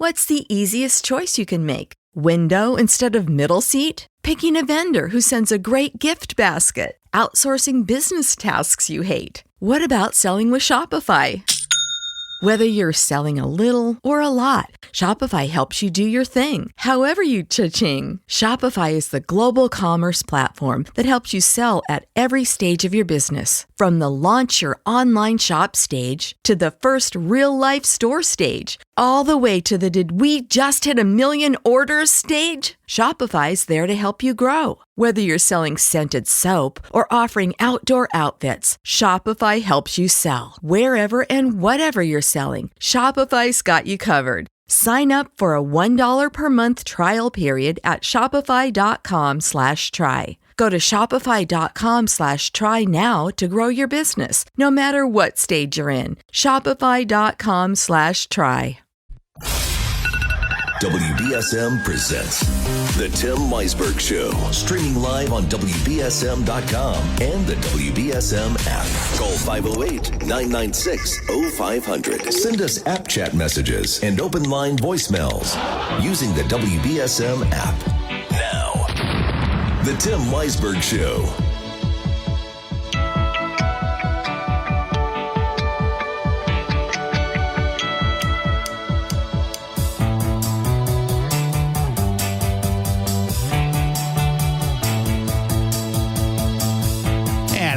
What's the easiest choice you can make? Window instead of middle seat? Picking a vendor who sends a great gift basket? Outsourcing business tasks you hate? What about selling with Shopify? Whether you're selling a little or a lot, Shopify helps you do your thing, however you cha-ching. Shopify is the global commerce platform that helps you sell at every stage of your business. From the launch your online shop stage to the first real-life store stage, all the way to the did we just hit a million orders stage. Shopify's there to help you grow. Whether you're selling scented soap or offering outdoor outfits, Shopify helps you sell. Wherever and whatever you're selling, Shopify's got you covered. Sign up for a $1 per month trial period at shopify.com/try. Go to shopify.com/try now to grow your business, no matter what stage you're in. Shopify.com/try. WBSM presents The Tim Weisberg Show, streaming live on WBSM.com and the WBSM app. Call 508-996-0500. Send us app chat messages and open line voicemails using the WBSM app. Now, The Tim Weisberg Show.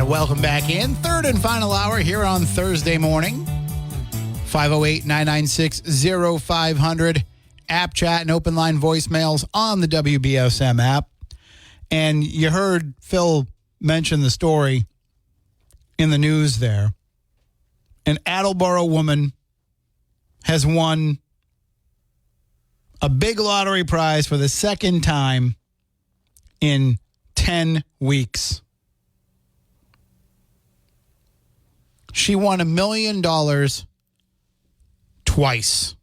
Welcome back in. Third and final hour here on Thursday morning. 508-996-0500. App chat and open line voicemails on the WBSM app. And you heard Phil mention the story in the news there. An Attleboro woman has won a big lottery prize for the second time in 10 weeks. She won $1 million twice.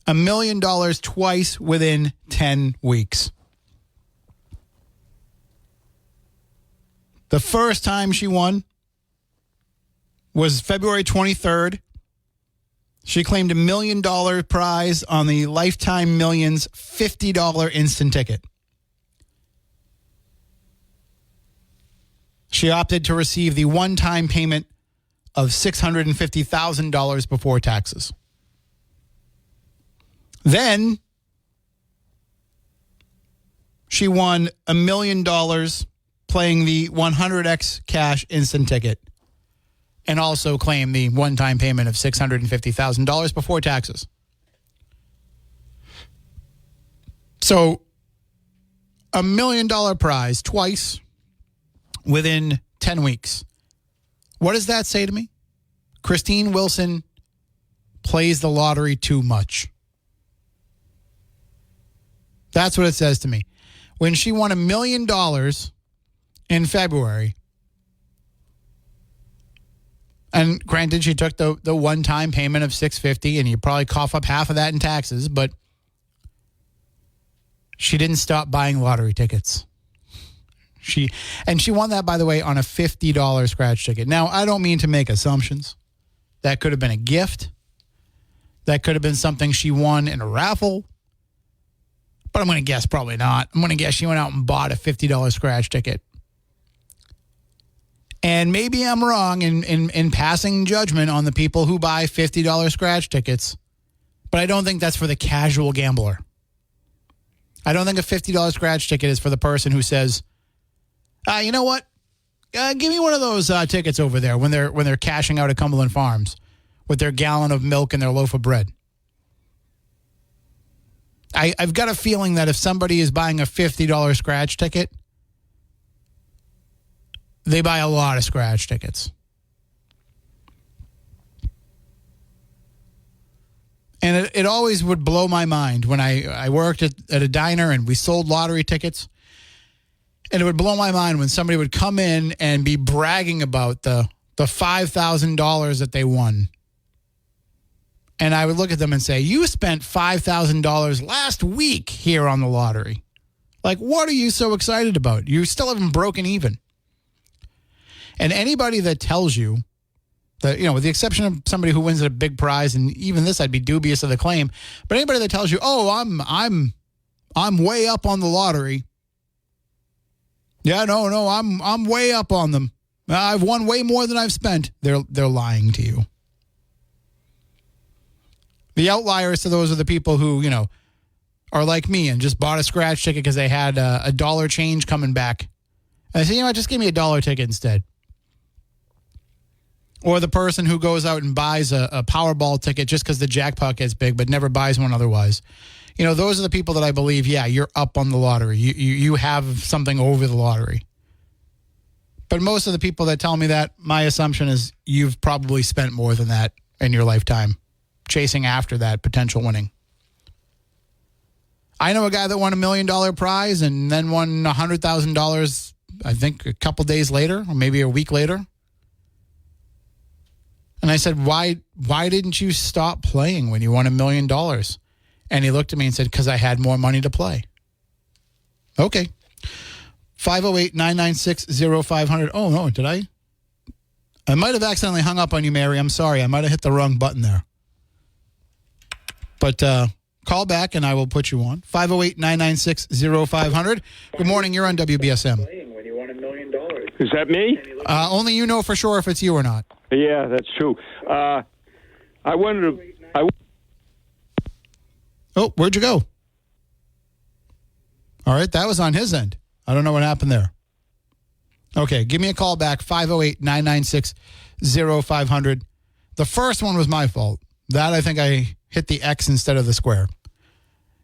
$1 million twice within 10 weeks. The first time she won was February 23rd. She claimed $1 million prize on the Lifetime Millions $50 instant ticket. She opted to receive the one-time payment of $650,000 before taxes. Then she won $1 million playing the 100x cash instant ticket and also claimed the one-time payment of $650,000 before taxes. So $1 million prize twice within 10 weeks. What does that say to me? Christine Wilson plays the lottery too much. That's what it says to me. When she won $1 million in February, and granted, she took the one-time payment of $650, and you probably cough up half of that in taxes, but she didn't stop buying lottery tickets. She won that, by the way, on a $50 scratch ticket. Now, I don't mean to make assumptions. That could have been a gift. That could have been something she won in a raffle. But I'm going to guess probably not. I'm going to guess she went out and bought a $50 scratch ticket. And maybe I'm wrong in passing judgment on the people who buy $50 scratch tickets. But I don't think that's for the casual gambler. I don't think a $50 scratch ticket is for the person who says, you know what? Give me one of those tickets over there when they're cashing out at Cumberland Farms with their gallon of milk and their loaf of bread. I've got a feeling that if somebody is buying a $50 scratch ticket, they buy a lot of scratch tickets. And it always would blow my mind when I worked at a diner and we sold lottery tickets. And it would blow my mind when somebody would come in and be bragging about the $5,000 that they won. And I would look at them and say, you spent $5,000 last week here on the lottery. Like, what are you so excited about? You still haven't broken even. And anybody that tells you With the exception of somebody who wins a big prize, and even this I'd be dubious of the claim. But anybody that tells you, "Oh, I'm way up on the lottery." Yeah, no, I'm way up on them. I've won way more than I've spent. They're lying to you. The outliers to those are the people who, are like me and just bought a scratch ticket because they had a dollar change coming back. And I said, just give me a $1 ticket instead. Or the person who goes out and buys a Powerball ticket just because the jackpot gets big but never buys one otherwise. Those are the people that I believe, you're up on the lottery. You have something over the lottery. But most of the people that tell me that, my assumption is you've probably spent more than that in your lifetime chasing after that potential winning. I know a guy that won $1 million prize and then won $100,000, I think, a couple days later or maybe a week later. And I said, why didn't you stop playing when you won $1 million? And he looked at me and said, because I had more money to play. Okay. 508-996-0500. Oh, no, did I? I might have accidentally hung up on you, Mary. I'm sorry. I might have hit the wrong button there. But call back and I will put you on. 508-996-0500. Good morning. You're on WBSM. When you won $1 million. Is that me? Only you know for sure if it's you or not. Yeah, that's true. I wanted to... Oh, where'd you go? All right, that was on his end. I don't know what happened there. Okay, give me a call back, 508-996-0500. The first one was my fault. That I think I hit the X instead of the square.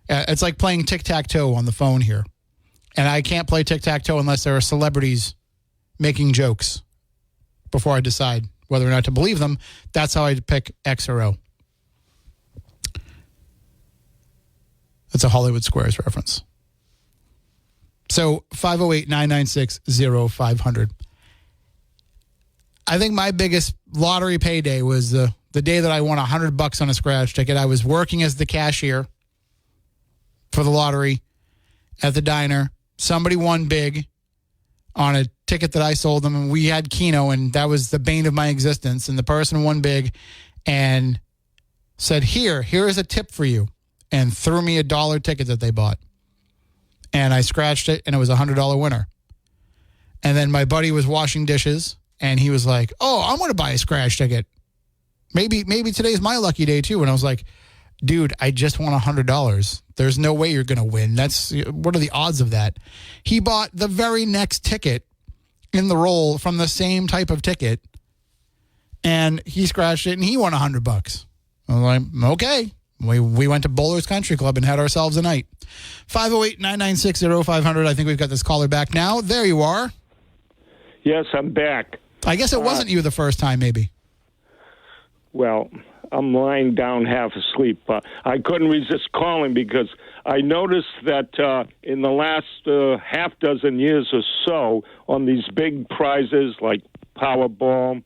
It's like playing tic-tac-toe on the phone here. And I can't play tic-tac-toe unless there are celebrities making jokes before I decide whether or not to believe them. That's how I pick X or O. That's a Hollywood Squares reference. So 508-996-0500. I think my biggest lottery payday was the day that I won $100 on a scratch ticket. I was working as the cashier for the lottery at the diner. Somebody won big on a ticket that I sold them, and we had Keno, and that was the bane of my existence. And the person won big and said, here is a tip for you, and threw me a $1 ticket that they bought. And I scratched it, and it was a $100 winner. And then my buddy was washing dishes, and he was like, oh, I'm going to buy a scratch ticket. Maybe today's my lucky day, too. And I was like, dude, I just won $100. There's no way you're going to win. What are the odds of that? He bought the very next ticket in the roll from the same type of ticket, and he scratched it, and he won $100. I was like, okay. We went to Bowlers Country Club and had ourselves a night. 508-996-0500. I think we've got this caller back now. There you are. Yes, I'm back. I guess it wasn't you the first time, maybe. Well, I'm lying down half asleep. I couldn't resist calling because I noticed that in the last half dozen years or so on these big prizes like Powerball,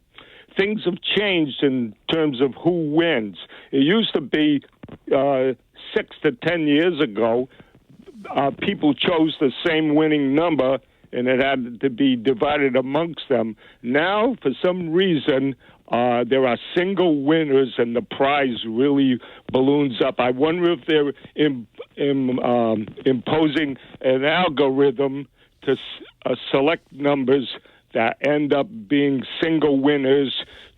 things have changed in terms of who wins. It used to be 6 to 10 years ago, people chose the same winning number, and it had to be divided amongst them. Now, for some reason, there are single winners, and the prize really balloons up. I wonder if they're imposing an algorithm to select numbers that end up being single winners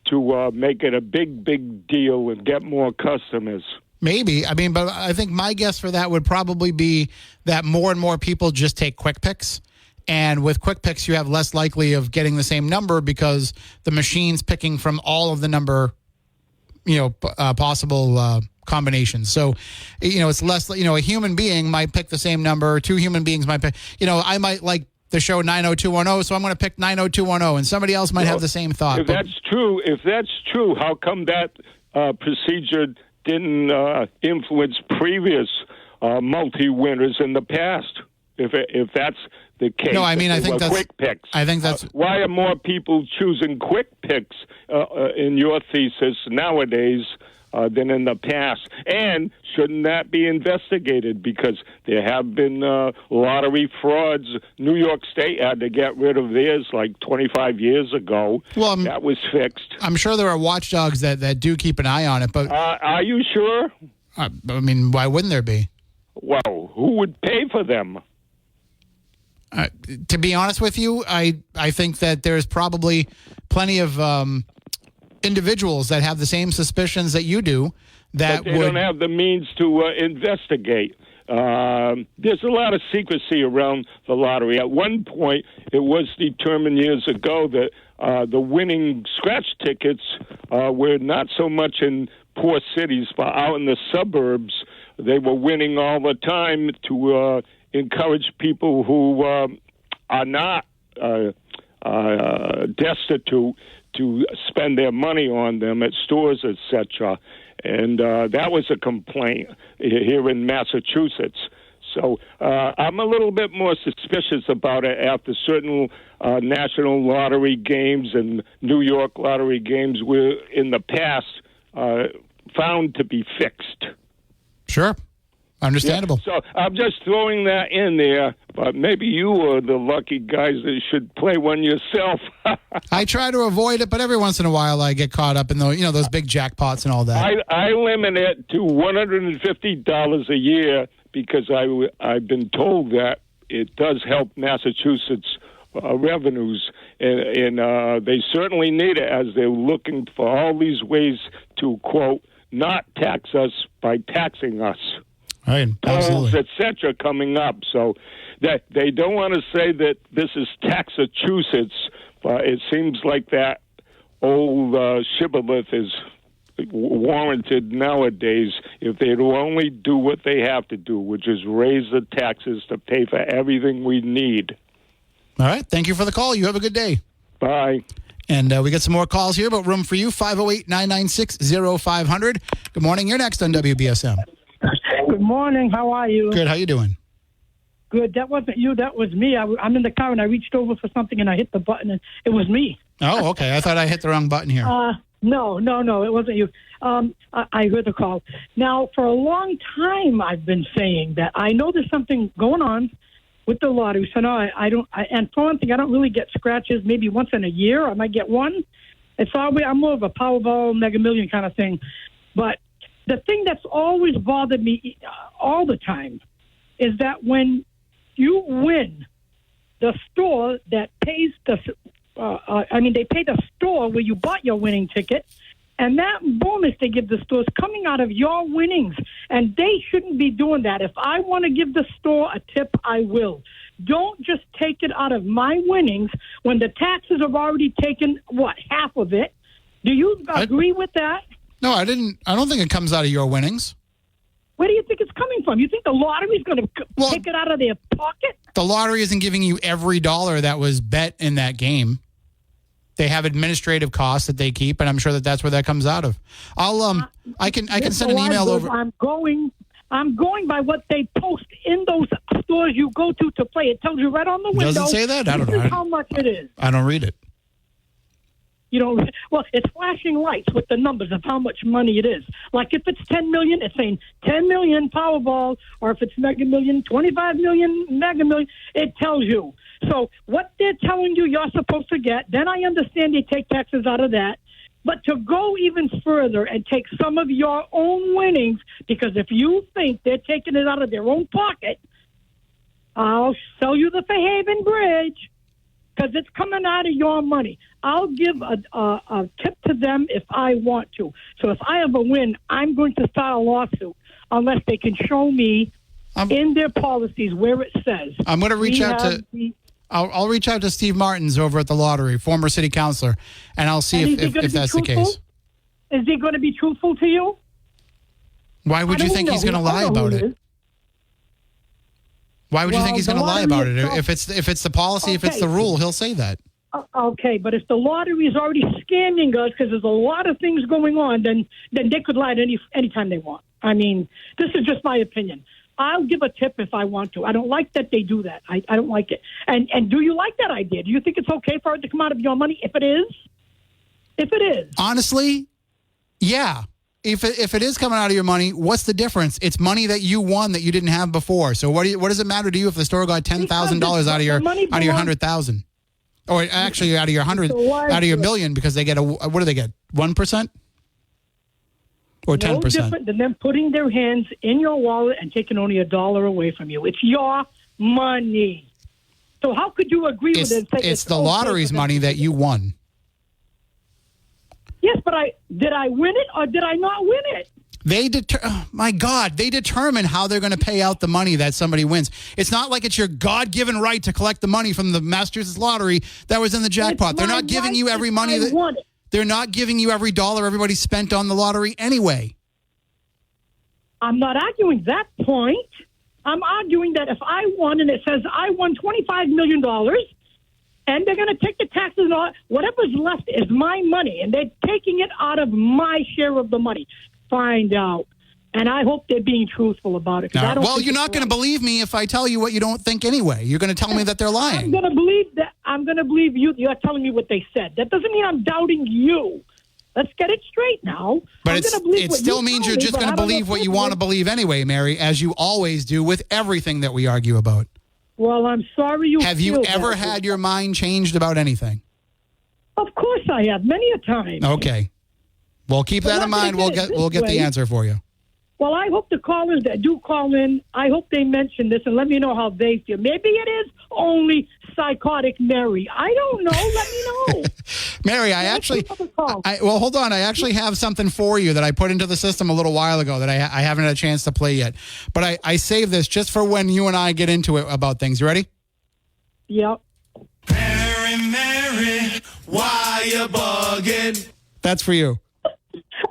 to make it a big, big deal and get more customers. Maybe. I mean, but I think my guess for that would probably be that more and more people just take quick picks. And with quick picks, you have less likely of getting the same number because the machine's picking from all of the number, possible combinations. So, it's less, a human being might pick the same number. Two human beings might pick, I might like the show 90210, so I'm going to pick 90210, and somebody else might have the same thought. If that's true, how come that procedure didn't influence previous multi-winners in the past? If that's the case, no, I mean, I think that's quick picks. I think that's why are more people choosing quick picks in your thesis nowadays than in the past. And shouldn't that be investigated? Because there have been lottery frauds. New York State had to get rid of theirs like 25 years ago. Well, that was fixed. I'm sure there are watchdogs that do keep an eye on it, but Are you sure? I mean, why wouldn't there be? Well, who would pay for them? To be honest with you, I think that there's probably plenty of individuals that have the same suspicions that you do that But they don't have the means to investigate. There's a lot of secrecy around the lottery. At one point, it was determined years ago that the winning scratch tickets were not so much in poor cities, but out in the suburbs. They were winning all the time to encourage people who are not destitute to spend their money on them at stores, etc. And that was a complaint here in Massachusetts. So I'm a little bit more suspicious about it after certain national lottery games and New York lottery games were in the past found to be fixed. Sure. Understandable. Yeah, so I'm just throwing that in there, but maybe you are the lucky guys that should play one yourself. I try to avoid it, but every once in a while I get caught up in those big jackpots and all that. I limit it to $150 a year because I've been told that it does help Massachusetts revenues, and they certainly need it as they're looking for all these ways to, quote, not tax us by taxing us. Right, absolutely. Etc. coming up. So that they don't want to say that this is Taxachusetts, but it seems like that old shibboleth is warranted nowadays if they'd only do what they have to do, which is raise the taxes to pay for everything we need. All right. Thank you for the call. You have a good day. Bye. And we got some more calls here, but room for you, 508-996-0500. Good morning. You're next on WBSM. Good morning. How are you? Good. How you doing? Good. That wasn't you. That was me. I'm in the car and I reached over for something and I hit the button and it was me. Oh, okay. I thought I hit the wrong button here. No. It wasn't you. I heard the call. Now, for a long time, I've been saying that I know there's something going on with the lottery. So now and for one thing, I don't really get scratches. Maybe once in a year, I might get one. I'm more of a Powerball, Mega Million kind of thing. But the thing that's always bothered me all the time is that when you win, the store that pays they pay the store where you bought your winning ticket, and that bonus they give the store is coming out of your winnings, and they shouldn't be doing that. If I want to give the store a tip, I will. Don't just take it out of my winnings when the taxes have already taken, half of it. Do you agree with that? No, I didn't. I don't think it comes out of your winnings. Where do you think it's coming from? You think the lottery is going to take it out of their pocket? The lottery isn't giving you every dollar that was bet in that game. They have administrative costs that they keep, and I'm sure that's where that comes out of. I can send an email over. I'm going by what they post in those stores you go to play. It tells you right on the window. Doesn't say that? I don't know. How much it is. I don't read it. Well, it's flashing lights with the numbers of how much money it is. Like if it's 10 million, it's saying 10 million Powerball, or if it's Mega Million, 25 million Mega Million, it tells you. So what they're telling you you're supposed to get, then I understand they take taxes out of that. But to go even further and take some of your own winnings, because if you think they're taking it out of their own pocket, I'll sell you the Fairhaven Bridge. Because it's coming out of your money. I'll give a tip to them if I want to. So if I ever win, I'm going to start a lawsuit unless they can show me in their policies where it says. I'm going to reach out to. I'll reach out to Steve Martins over at the lottery, former city councilor, and I'll see if that's the case. Is he going to be truthful to you? Why would you think he's going to lie about it? Why would you think he's going to lie about it? If it's the policy, if it's the rule, he'll say that. Okay, but if the lottery is already scamming us because there's a lot of things going on, then they could lie at any time they want. I mean, this is just my opinion. I'll give a tip if I want to. I don't like that they do that. I don't like it. And do you like that idea? Do you think it's okay for it to come out of your money? If it is? Honestly, yeah. if it is coming out of your money, what's the difference? It's money that you won that you didn't have before. So what does it matter to you if the store got $10,000 out of your $100,000, or actually out of your $1 million, because they get what do they get? 1% or 10%? No different than them putting their hands in your wallet and taking only $1 away from you. It's your money. So how could you agree with it? It's the lottery's money that you won. Yes, but did I win it or did I not win it? They determine how they're going to pay out the money that somebody wins. It's not like it's your God-given right to collect the money from the Massachusetts lottery that was in the jackpot. They're not giving you every money they're not giving you every dollar everybody spent on the lottery anyway. I'm not arguing that point. I'm arguing that if I won and it says I won $25 million, and they're going to take the taxes and all, whatever's left is my money, and they're taking it out of my share of the money. Find out. And I hope they're being truthful about it. Well, you're not going to believe me if I tell you what you don't think anyway. You're going to tell me that they're lying. I'm going to believe that. I'm going to believe you. You're telling me what they said. That doesn't mean I'm doubting you. Let's get it straight now. But it still means you're just going to believe what you want to believe anyway, Mary, as you always do with everything that we argue about. Well, I'm sorry you Have you ever had your mind changed about anything? Of course I have, many a time. Okay. Well, keep that in mind. We'll get the answer for you. Well, I hope the callers that do call in, I hope they mention this and let me know how they feel. Maybe it is only psychotic Mary. I don't know. Let me know. Mary, hold on. I actually have something for you that I put into the system a little while ago that I haven't had a chance to play yet. But I saved this just for when you and I get into it about things. You ready? Yep. Mary, why you bugging? That's for you.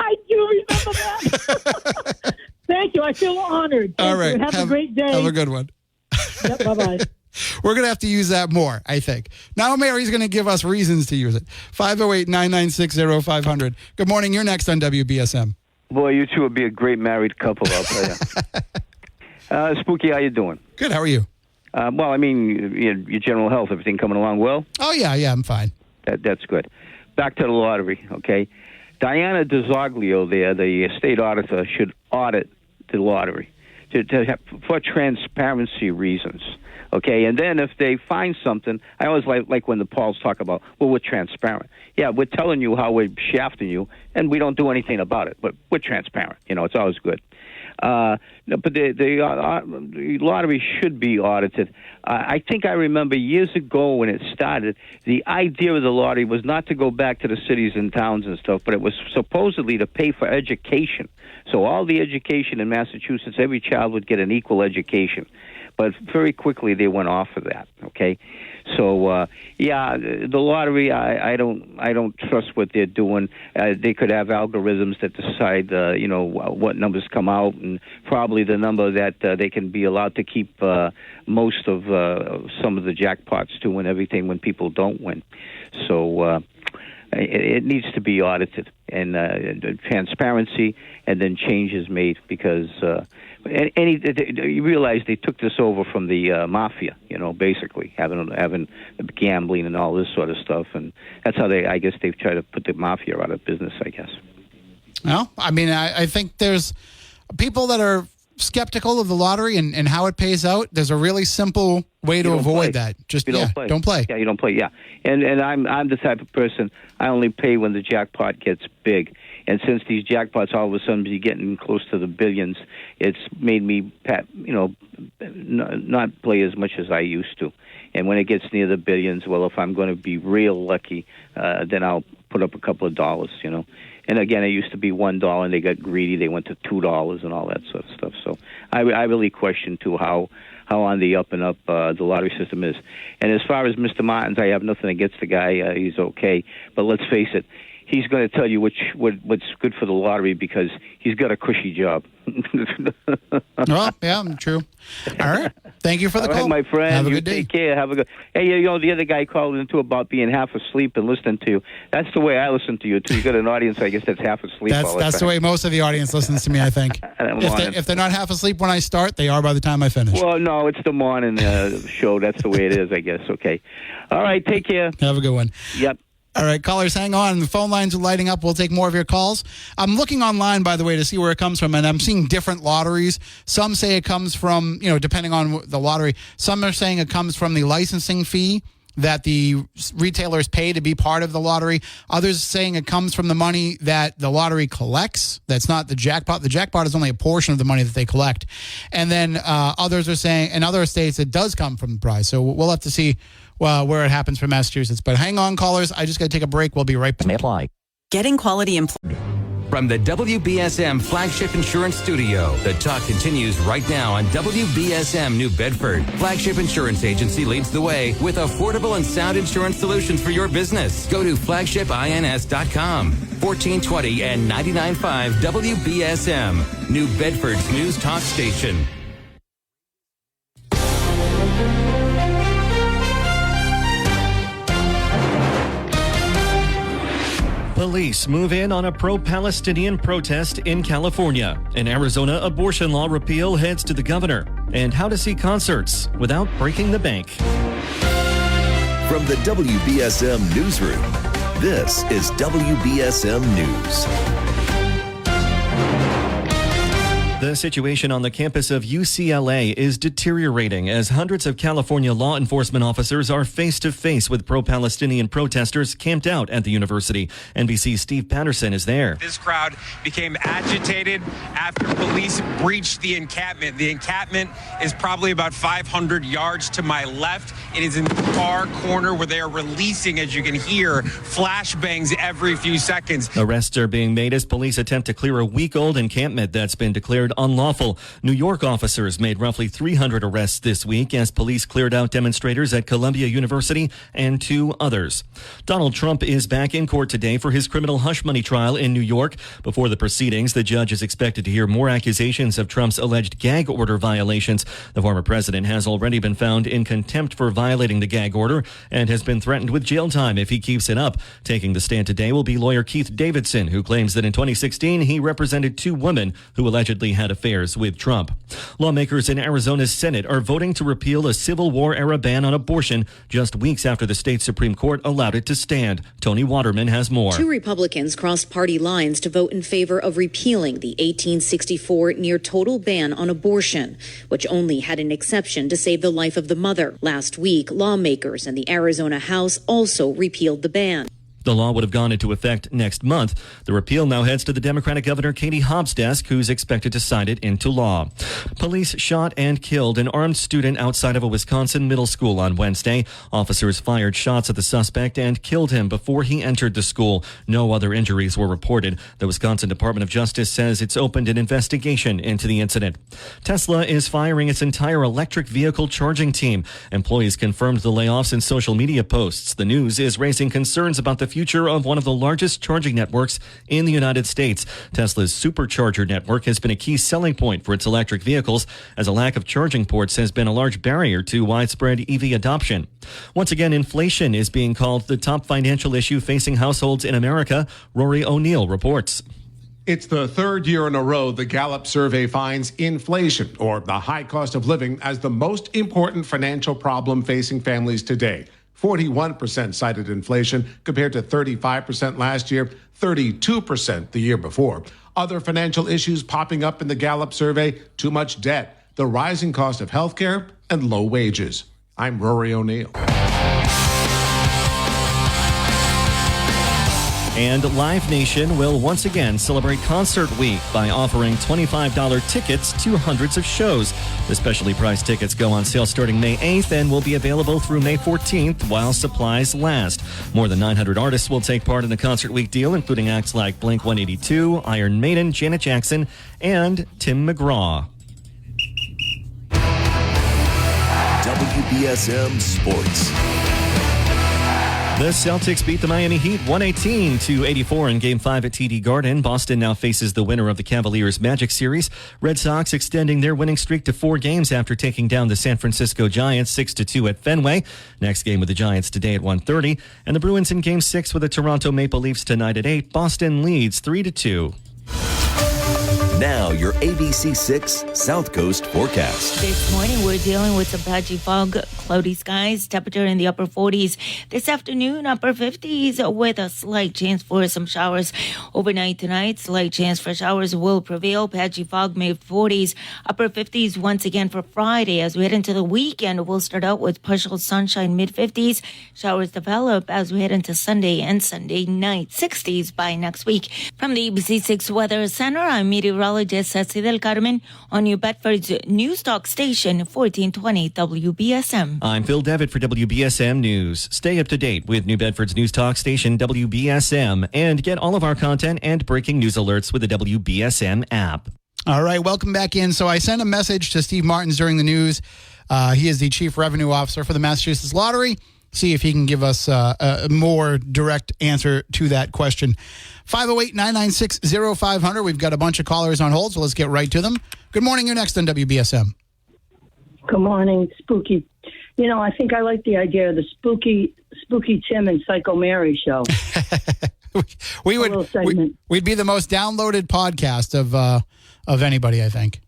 I do remember that. Thank you. I feel honored. All right. Have a great day. Have a good one. Yep, bye-bye. We're going to have to use that more, I think. Now Mary's going to give us reasons to use it. 508-996-0500. Good morning. You're next on WBSM. Boy, you two would be a great married couple, I'll tell you. Spooky, how you doing? Good. How are you? Well, I mean, your general health, everything coming along well? Oh, yeah, I'm fine. That's good. Back to the lottery, okay? Diana DiZoglio there, the state auditor, should audit the lottery for transparency reasons, okay? And then if they find something, I always like when the Pauls talk about, well, we're transparent. Yeah, we're telling you how we're shafting you, and we don't do anything about it, but we're transparent. You know, it's always good. But the lottery should be audited. I think I remember years ago when it started, the idea of the lottery was not to go back to the cities and towns and stuff, but it was supposedly to pay for education. So all the education in Massachusetts, every child would get an equal education. But very quickly they went off of that, okay? So, the lottery, I don't trust what they're doing. They could have algorithms that decide, what numbers come out, and probably the number that they can be allowed to keep most of some of the jackpots too and everything when people don't win. So it needs to be audited and transparency, and then changes made because you realize they took this over from the mafia, basically having gambling and all this sort of stuff, and that's how they've tried to put the mafia out of business, I guess. Well, I mean, I think there's people that are skeptical of the lottery and how it pays out. There's a really simple way to avoid that. Just don't play. Yeah, you don't play. Yeah, and I'm the type of person, I only pay when the jackpot gets big. And since these jackpots all of a sudden be getting close to the billions, it's made me, not play as much as I used to. And when it gets near the billions, well, if I'm going to be real lucky, then I'll put up a couple of dollars, And again, it used to be $1, and they got greedy. They went to $2 and all that sort of stuff. So I really question, too, how on the up and up the lottery system is. And as far as Mr. Martins, I have nothing against the guy. He's okay. But let's face it, he's going to tell you what's good for the lottery because he's got a cushy job. Well, yeah, true. All right. Thank you for the call. Right, my friend. Have a you good day. Take care. Have a good. Hey, the other guy called in too about being half asleep and listening to you. That's the way I listen to you too. You got an audience, I guess, that's half asleep. That's the way most of the audience listens to me, I think. If they're not half asleep when I start, they are by the time I finish. Well, no, it's the morning show. That's the way it is, I guess. Okay. All right. Take care. Have a good one. Yep. All right, callers, hang on. The phone lines are lighting up. We'll take more of your calls. I'm looking online, by the way, to see where it comes from, and I'm seeing different lotteries. Some say it comes from, depending on the lottery. Some are saying it comes from the licensing fee that the retailers pay to be part of the lottery. Others saying it comes from the money that the lottery collects. That's not the jackpot. The jackpot is only a portion of the money that they collect. And then others are saying, in other states, it does come from the prize. So we'll have to see where it happens for Massachusetts. But hang on, callers. I just got to take a break. We'll be right back. May apply. Getting quality From the WBSM Flagship Insurance Studio, the talk continues right now on WBSM New Bedford. Flagship Insurance Agency leads the way with affordable and sound insurance solutions for your business. Go to flagshipins.com. 1420 and 99.5 WBSM, New Bedford's news talk station. Police move in on a pro-Palestinian protest in California. An Arizona abortion law repeal heads to the governor. And how to see concerts without breaking the bank. From the WBSM Newsroom, this is WBSM News. The situation on the campus of UCLA is deteriorating as hundreds of California law enforcement officers are face-to-face with pro-Palestinian protesters camped out at the university. NBC's Steve Patterson is there. This crowd became agitated after police breached the encampment. The encampment is probably about 500 yards to my left. It is in the far corner where they are releasing, as you can hear, flashbangs every few seconds. Arrests are being made as police attempt to clear a week-old encampment that's been declared unlawful. New York officers made roughly 300 arrests this week as police cleared out demonstrators at Columbia University and 2 others. Donald Trump is back in court today for his criminal hush money trial in New York. Before the proceedings, the judge is expected to hear more accusations of Trump's alleged gag order violations. The former president has already been found in contempt for violating the gag order and has been threatened with jail time if he keeps it up. Taking the stand today will be lawyer Keith Davidson, who claims that in 2016 he represented 2 women who allegedly had affairs with Trump. Lawmakers in Arizona's Senate are voting to repeal a Civil War-era ban on abortion just weeks after the state Supreme Court allowed it to stand. Tony Waterman has more. 2 Republicans crossed party lines to vote in favor of repealing the 1864 near-total ban on abortion, which only had an exception to save the life of the mother. Last week, lawmakers in the Arizona House also repealed the ban. The law would have gone into effect next month. The repeal now heads to the Democratic Governor Katie Hobbs' desk, who's expected to sign it into law. Police shot and killed an armed student outside of a Wisconsin middle school on Wednesday. Officers fired shots at the suspect and killed him before he entered the school. No other injuries were reported. The Wisconsin Department of Justice says it's opened an investigation into the incident. Tesla is firing its entire electric vehicle charging team. Employees confirmed the layoffs in social media posts. The news is raising concerns about the future of one of the largest charging networks in the United States. Tesla's supercharger network has been a key selling point for its electric vehicles, as a lack of charging ports has been a large barrier to widespread EV adoption. Once again, inflation is being called the top financial issue facing households in America. Rory O'Neill reports. It's the 3rd year in a row the Gallup survey finds inflation, or the high cost of living, as the most important financial problem facing families today. 41% cited inflation compared to 35% last year, 32% the year before. Other financial issues popping up in the Gallup survey: too much debt, the rising cost of healthcare, and low wages. I'm Rory O'Neill. And Live Nation will once again celebrate Concert Week by offering $25 tickets to hundreds of shows. The specially priced tickets go on sale starting May 8th and will be available through May 14th while supplies last. More than 900 artists will take part in the Concert Week deal, including acts like Blink-182, Iron Maiden, Janet Jackson, and Tim McGraw. WBSM Sports. The Celtics beat the Miami Heat 118-84 in Game 5 at TD Garden. Boston now faces the winner of the Cavaliers Magic series. Red Sox extending their winning streak to 4 games after taking down the San Francisco Giants 6-2 at Fenway. Next game with the Giants today at 1:30. And the Bruins in Game 6 with the Toronto Maple Leafs tonight at 8. Boston leads 3-2. Now, your ABC6 South Coast forecast. This morning, we're dealing with some patchy fog, cloudy skies, temperature in the upper 40s. This afternoon, upper 50s with a slight chance for some showers. Overnight tonight, slight chance for showers will prevail. Patchy fog, mid-40s, upper 50s once again for Friday. As we head into the weekend, we'll start out with partial sunshine, mid-50s. Showers develop as we head into Sunday and Sunday night, 60s by next week. From the ABC6 Weather Center, I'm meteorologist Ceci del Carmen on New Bedford's News Talk station, 1420 WBSM. I'm Phil Devitt for WBSM News. Stay up to date with New Bedford's News Talk station, WBSM, and get all of our content and breaking news alerts with the WBSM app. All right, welcome back in. So I sent a message to Steve Martins during the news. He is the Chief Revenue Officer for the Massachusetts Lottery. See if he can give us a more direct answer to that question. 508-996-0500. We've got a bunch of callers on hold, so let's get right to them. Good morning. You're next on WBSM. Good morning, Spooky. You know, I think I like the idea of the Spooky Tim and Psycho Mary show. We'd be the most downloaded podcast of anybody, I think.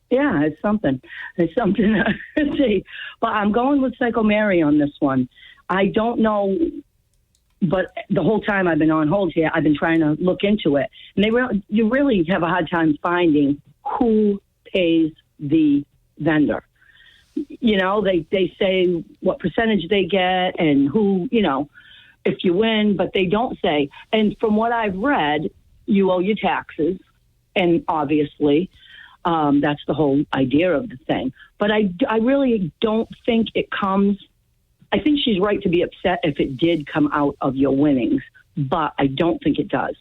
Yeah, it's something. It's something to see. But I'm going with Psycho Mary on this one. I don't know, but the whole time I've been on hold here, I've been trying to look into it. And you really have a hard time finding who pays the vendor. You know, they say what percentage they get and who, you know, if you win, but they don't say. And from what I've read, you owe your taxes. And obviously, that's the whole idea of the thing. But I really don't think it comes. I think she's right to be upset if it did come out of your winnings, but I don't think it does.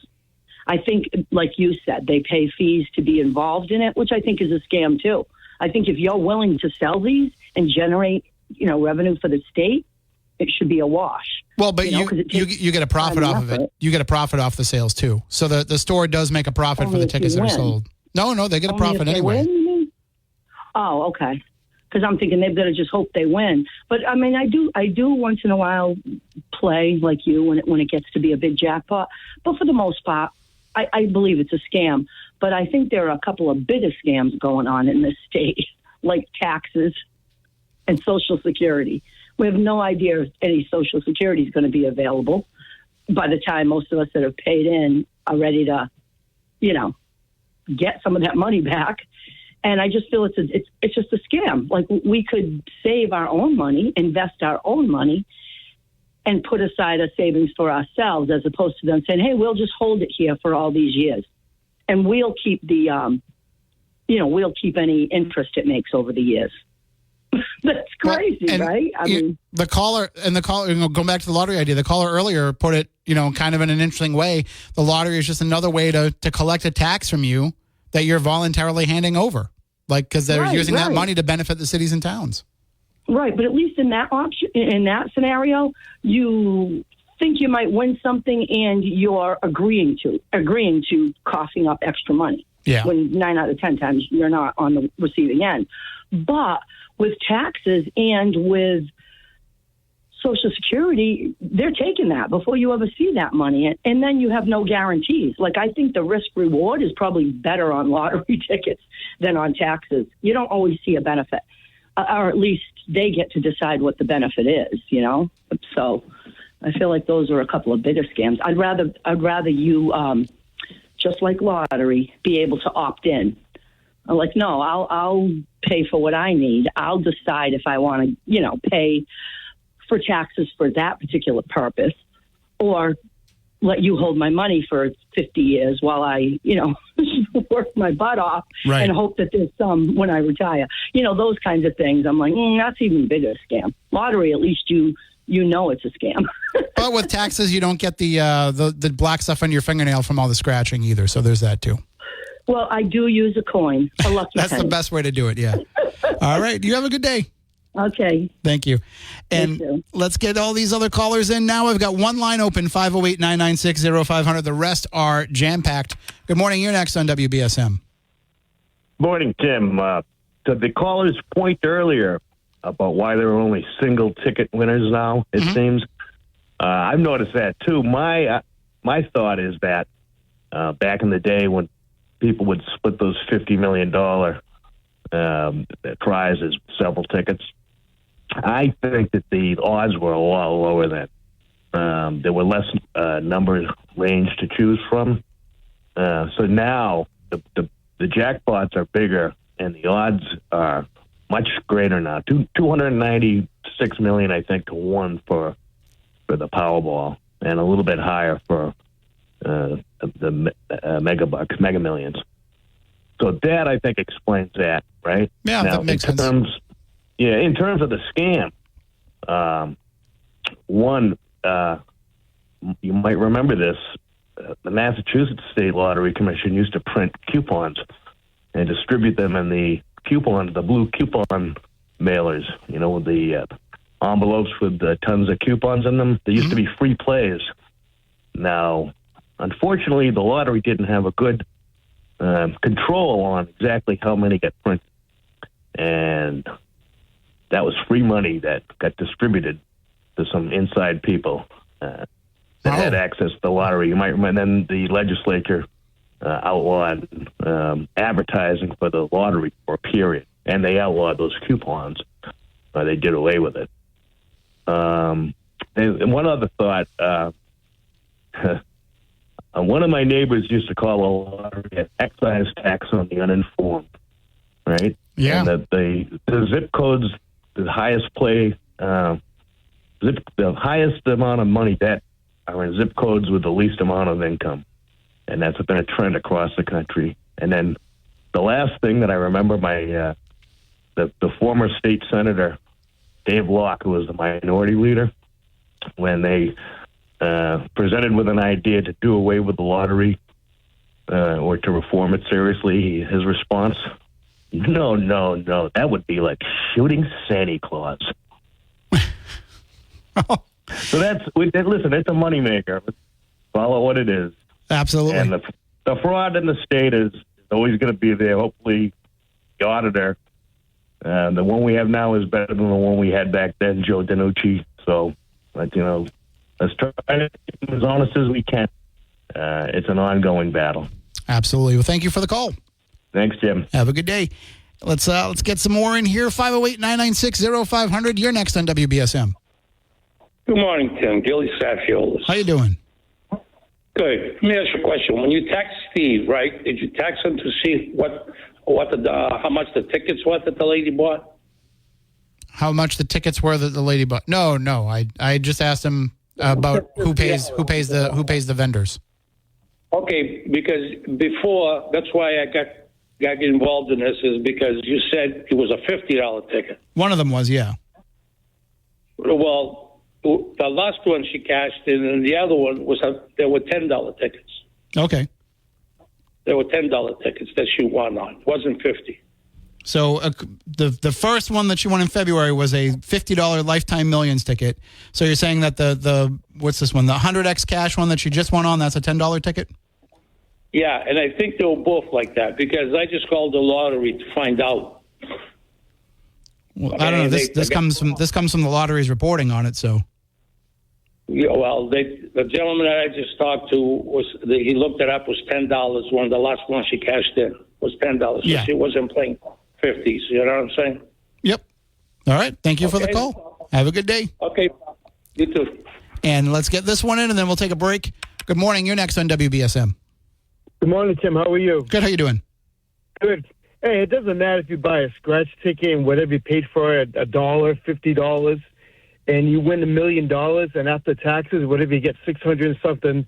I think, like you said, they pay fees to be involved in it, which I think is a scam too. I think if you're willing to sell these and generate, you know, revenue for the state, it should be a wash. Well, but you get a profit off of it. You get a profit off the sales too. So the store does make a profit for the tickets that are sold. No, they get a profit anyway. Oh, okay. Because I'm thinking they've got to just hope they win. But I mean, I do once in a while play like you when it gets to be a big jackpot. But for the most part, I believe it's a scam. But I think there are a couple of bigger scams going on in this state, like taxes and Social Security. We have no idea if any Social Security is going to be available by the time most of us that have paid in are ready to, you know, get some of that money back. And I just feel it's just a scam. Like, we could save our own money, invest our own money, and put aside a savings for ourselves, as opposed to them saying, hey, we'll just hold it here for all these years. And we'll keep we'll keep any interest it makes over the years. That's crazy, right? I mean, the caller, going back to the lottery idea, the caller earlier put it, you know, kind of in an interesting way. The lottery is just another way to collect a tax from you that you're voluntarily handing over, like, because they're using that money to benefit the cities and towns. Right, but at least in that option, in that scenario, you think you might win something, and you're agreeing to coughing up extra money. Yeah. When 9 out of 10 times you're not on the receiving end. But with taxes and with Social Security, they're taking that before you ever see that money. And then you have no guarantees. Like, I think the risk reward is probably better on lottery tickets than on taxes. You don't always see a benefit, or at least they get to decide what the benefit is, you know? So I feel like those are a couple of bigger scams. I'd rather you, just like lottery, be able to opt in. I'm like, no, I'll pay for what I need. I'll decide if I want to, you know, pay for taxes for that particular purpose, or let you hold my money for 50 years while I, you know, work my butt off and hope that there's some when I retire. You know, those kinds of things. I'm like, that's even bigger scam. Lottery, at least you know it's a scam. But with taxes, you don't get the black stuff on your fingernail from all the scratching either. So there's that too. Well, I do use a coin, a lucky That's penny. the best way to do it, yeah. All right. You have a good day. Okay. Thank you. And let's get all these other callers in now. I've got one line open, 508-996-0500. The rest are jam-packed. Good morning. You're next on WBSM. Morning, Tim. To the caller's point earlier about why there are only single-ticket winners now, it seems, I've noticed that, too. My thought is that back in the day when people would split those $50 million prizes, several tickets. I think that the odds were a lot lower then. There were less number range to choose from. So now the jackpots are bigger and the odds are much greater now. 296 million, I think, to 1 for the Powerball, and a little bit higher for the Mega Millions. So that, I think, explains that, right? Yeah, now, that makes sense. In terms of the scam, you might remember this. The Massachusetts State Lottery Commission used to print coupons and distribute them in the blue coupon mailers, with the envelopes with tons of coupons in them. There used to be free plays. Now, unfortunately, the lottery didn't have a good control on exactly how many got printed. And that was free money that got distributed to some inside people that had access to the lottery. You might remember, then the legislature outlawed advertising for the lottery for a period, and they outlawed those coupons. They did away with it. And one other thought, one of my neighbors used to call the lottery an excise tax on the uninformed, right? Yeah. And that the zip codes, the highest the highest amount of money that are in zip codes with the least amount of income. And that's been a trend across the country. And then the last thing that I remember, the former state senator, Dave Locke, who was the minority leader, when they presented with an idea to do away with the lottery or to reform it seriously, his response, no, that would be like shooting Santa Claus. So listen, it's a moneymaker. Follow what it is. Absolutely. And the fraud in the state is always going to be there. Hopefully, the auditor, the one we have now is better than the one we had back then, Joe DiNucci. So, let's try to keep them as honest as we can. It's an ongoing battle. Absolutely. Well, thank you for the call. Thanks, Jim. Have a good day. Let's get some more in here. 508-996-0500. You're next on WBSM. Good morning, Tim. Gilly Safiolis. How you doing? Good. Let me ask you a question. When you taxed Steve, right, did you tax him to see how much the tickets were that the lady bought? How much the tickets were that the lady bought? No. I just asked him about who pays the vendors. Okay, because before, that's why I got involved in this, is because you said it was a $50 ticket. One of them was, yeah. Well, the last one she cashed in, and the other one there were $10 tickets. Okay. There were $10 tickets that she won on. It wasn't $50. So the first one that she won in February was a $50 Lifetime Millions ticket. So you're saying that the what's this one? The 100X cash one that she just won on, that's a $10 ticket? Yeah, and I think they were both like that, because I just called the lottery to find out. Well, I don't know. This comes from the lottery's reporting on it, so. Yeah, well, the gentleman that I just talked to he looked it up, was $10. One of the last ones she cashed in was $10. So yeah. She wasn't playing 50s. You know what I'm saying? Yep. All right. Thank you for the call. Have a good day. Okay. You too. And let's get this one in, and then we'll take a break. Good morning. You're next on WBSM. Good morning, Tim. How are you? Good. How you doing? Good. Hey, it doesn't matter if you buy a scratch ticket and whatever you paid for it, $1, $50, and you win $1 million, and after taxes, whatever you get, 600 and something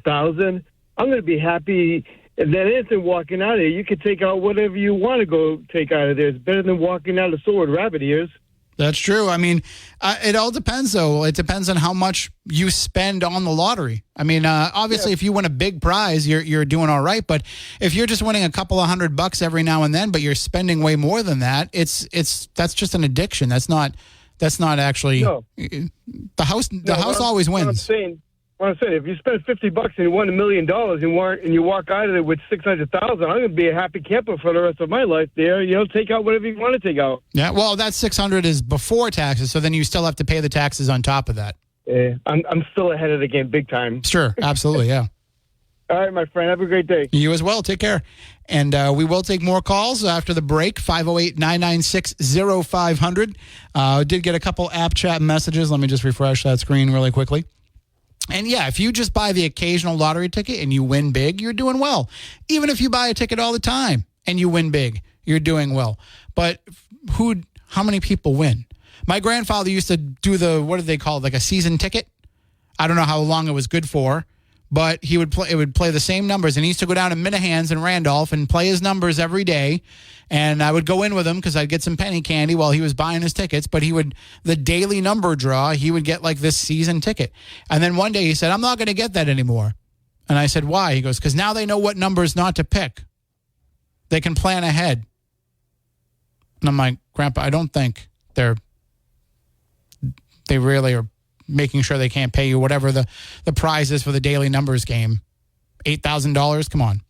thousand. I'm going to be happy. And then anything walking out of there, you can take out whatever you want to go take out of there. It's better than walking out of the store with rabbit ears. That's true. I mean, it all depends, though. It depends on how much you spend on the lottery. I mean, obviously, if you win a big prize, you're doing all right. But if you're just winning a couple of $100 every now and then, but you're spending way more than that, that's just an addiction. That's not actually the house. The house always wins. What I'm saying, if you spend $50 and you won $1 million and you walk out of it with 600,000, I'm going to be a happy camper for the rest of my life. There, take out whatever you want to take out. Yeah, well, that 600 is before taxes, so then you still have to pay the taxes on top of that. Yeah, I'm still ahead of the game, big time. Sure, absolutely, yeah. All right, my friend. Have a great day. You as well. Take care. And we will take more calls after the break, 508-996-0500. Did get a couple app chat messages. Let me just refresh that screen really quickly. And yeah, if you just buy the occasional lottery ticket and you win big, you're doing well. Even if you buy a ticket all the time and you win big, you're doing well. But how many people win? My grandfather used to do what did they call it, like a season ticket? I don't know how long it was good for, but it would play the same numbers. And he used to go down to Minahan's in Randolph and play his numbers every day. And I would go in with him because I'd get some penny candy while he was buying his tickets. But the daily number draw, he would get like this season ticket. And then one day he said, I'm not going to get that anymore. And I said, why? He goes, because now they know what numbers not to pick. They can plan ahead. And I'm like, Grandpa, I don't think they really are making sure they can't pay you whatever the prize is for the daily numbers game. $8,000? Come on.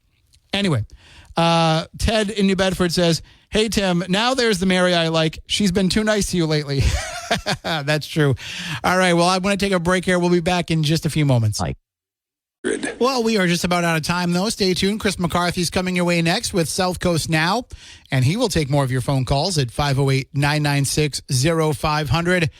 Anyway, Ted in New Bedford says, hey, Tim, now there's the Mary I like. She's been too nice to you lately. That's true. All right, well, I'm going to take a break here. We'll be back in just a few moments. Well, we are just about out of time, though. Stay tuned. Chris McCarthy's coming your way next with South Coast Now, and he will take more of your phone calls at 508-996-0500.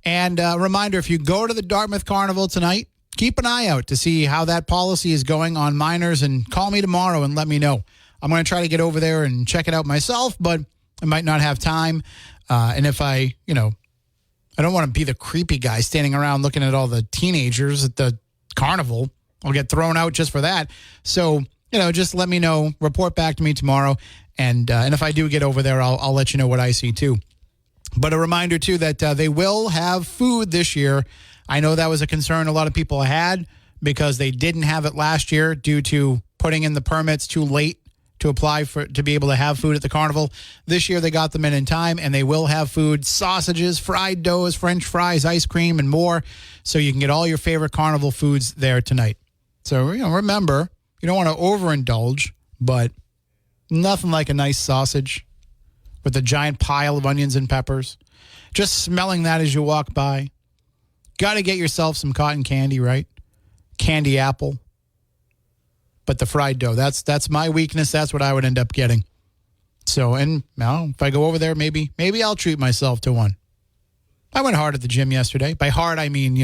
And a reminder, if you go to the Dartmouth Carnival tonight, keep an eye out to see how that policy is going on minors, and call me tomorrow and let me know. I'm going to try to get over there and check it out myself, but I might not have time. And if I don't want to be the creepy guy standing around looking at all the teenagers at the carnival. I'll get thrown out just for that. So, just let me know. Report back to me tomorrow. And if I do get over there, I'll let you know what I see, too. But a reminder, too, that they will have food this year. I know that was a concern a lot of people had because they didn't have it last year due to putting in the permits too late to apply to be able to have food at the carnival. This year they got them in time, and they will have food, sausages, fried doughs, French fries, ice cream, and more. So you can get all your favorite carnival foods there tonight. So, remember, you don't want to overindulge, but nothing like a nice sausage with a giant pile of onions and peppers. Just smelling that as you walk by. Got to get yourself some cotton candy, right? Candy apple. But the fried dough, that's my weakness. That's what I would end up getting. So, and if I go over there, maybe I'll treat myself to one. I went hard at the gym yesterday. By hard, I mean,